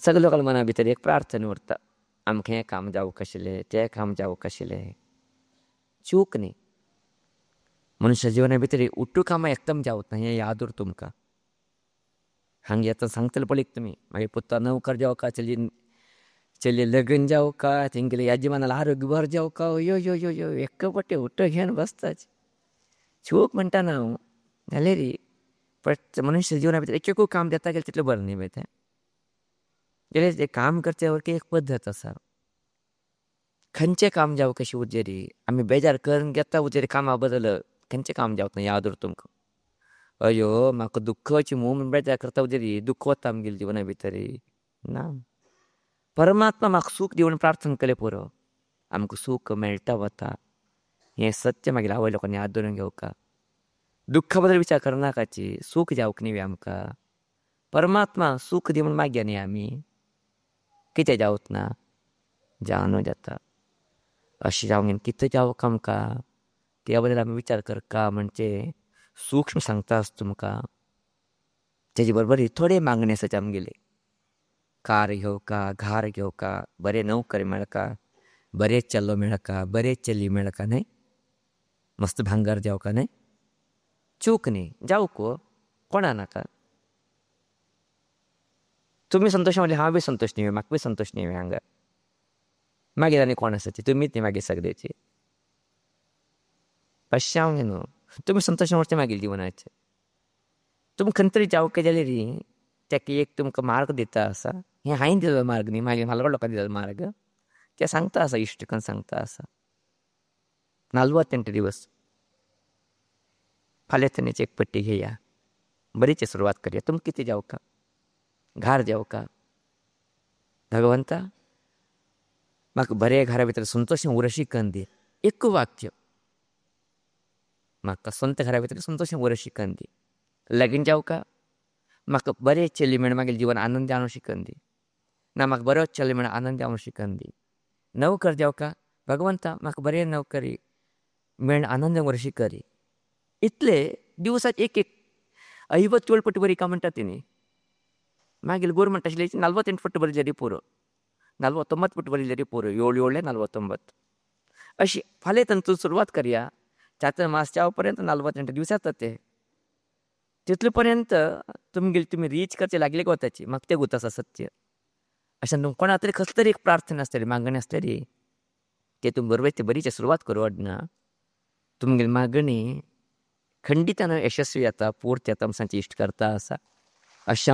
सगळ्या लोकांना मना भितर एक प्रार्थना उरता, आमकां हें काम जावंक आशिल्लें, तें काम जावंक आशिल्लें. चूक न्ही. मनुष्य जिवना भितर उठ्ठू कामां एकदम जावंक ना, हें याद उर तुमकां. हांगा येता सांगतले पळय तुमी, मागीर पुता नवकार जावं चलये लग्न जावं तेंगेले यजमानाला आरोग्य बरें जावं यो यो यो यो एक्क पट्टे उठ्ठ घेवन बसताच. चूक म्हणटा ना हांव, जालें रे. मनुष्य जिवना भितर एक एकूय काम देता गेल्यार तितलें बरें न्ही मागीर तें. जाल्यार तें काम करचे वरती एक पद्दत आसा. खंयचें काम जावं कशें उजेरी, आमी बेजार करून घेता उजेरी कामा बदल खंयचें काम जावंक ना याद उर तुमकां. अयो म्हाका दुख्ख अशी म्हूण बेजार करता उजेरी दुख्ख वता आमगेल्या जिवना भितर ना. परमात्मा म्हाका सूख दिवन प्रार्थना केलें पुरो, आमकां सूख मेळटा वता. हें सत्य मागीर आवय लोकांनी याद दवरून घेवका. दुख्खा बद्दल विचार करनाकाची, सूख जावंक न्ही आमकां. परमात्मा सूख दिवन मागया न्ही आमी, कितें जावंक ना, जावनूच जाता. अशें जावंक कितें जावंक आमकां त्या बद्दल आमी विचार करता. म्हणजे सूक्ष्म सांगता तुमकां. तेजे बरोबर थोडे मागणे आसात आमगेले. कार घेवका, घार घेवका, बरे नोकर मेळका, बरे चलो मेळका, बरे चली मेळका न्हय. मस्त भांगर जावका न्हय. चूक न्ही, जावंक कोणा नाका. तुमी संतोश म्हणल्यार हांव बी संतोश न्ही, म्हाका बी संतोश न्ही हांगा. मागीर आनी कोण आसा ती, तुमीच न्ही मागीर सगळेची. तशें हांव न्हू, तुमी संतोश उरचें मागीर जिवनाचें. तुमी खंय तरी जावंक जाल्यार तेका एक तुमकां मार्ग दिता आसा. हें हांवें दिलो मार्ग न्ही, मागीर म्हालगड लोकांनी दिलो मार्ग. तें सांगता आसा, इश्टिकान सांगता आसा. 48 दिवस. फाल्यां तन्नेची एक पट्टी घेया, बरीची सुरवात करया. तुमकां कितें जावका, घार जावका. भगवंता म्हाका बरे घरा भितर संतोश उरशी कन्न दी. एक वाक्य, म्हाका संत घरा भितर संतोश उरशी कन्न दी. लगीन जावका, म्हाका बरें चली मेळून मागीर जिवन आनंदी हाडूंक शिकन दी. ना म्हाका बरो चली मेळून आनंदी हाडूंक शिकन दी. नोकर जावका, भगवंता म्हाका बरें नोकरी मेळून आनंद उरशी करी. इतले दिवसाक एक 54 पट्टी बरी काम म्हणटा ती न्ही. मागीर गोरमेंट आशिल्ली 48 पट्टी बरयल्यार पुरो. 49 पट्टी बरयल्यार पुरो. 7 49. अशी फाल्यां तंतू सुरवात करया. चातुर मास जावपर्यंत 48 दीस जातात ते. तितले पर्यंत तुमी रीच करचे लागले वताची. म्हाका तें गुत आसा सत्य. अशें कोणा तरी कसली तरी एक प्रार्थना आसतली, मागणी आसतली. ते तुमी बरोबर बरीचे सुरवात करूं वडना. तुमगेली मागणी खंडितान यशस्वी जाता, पूर्त जाता म्हूण सांगचे इश्ट करता आसा. अशें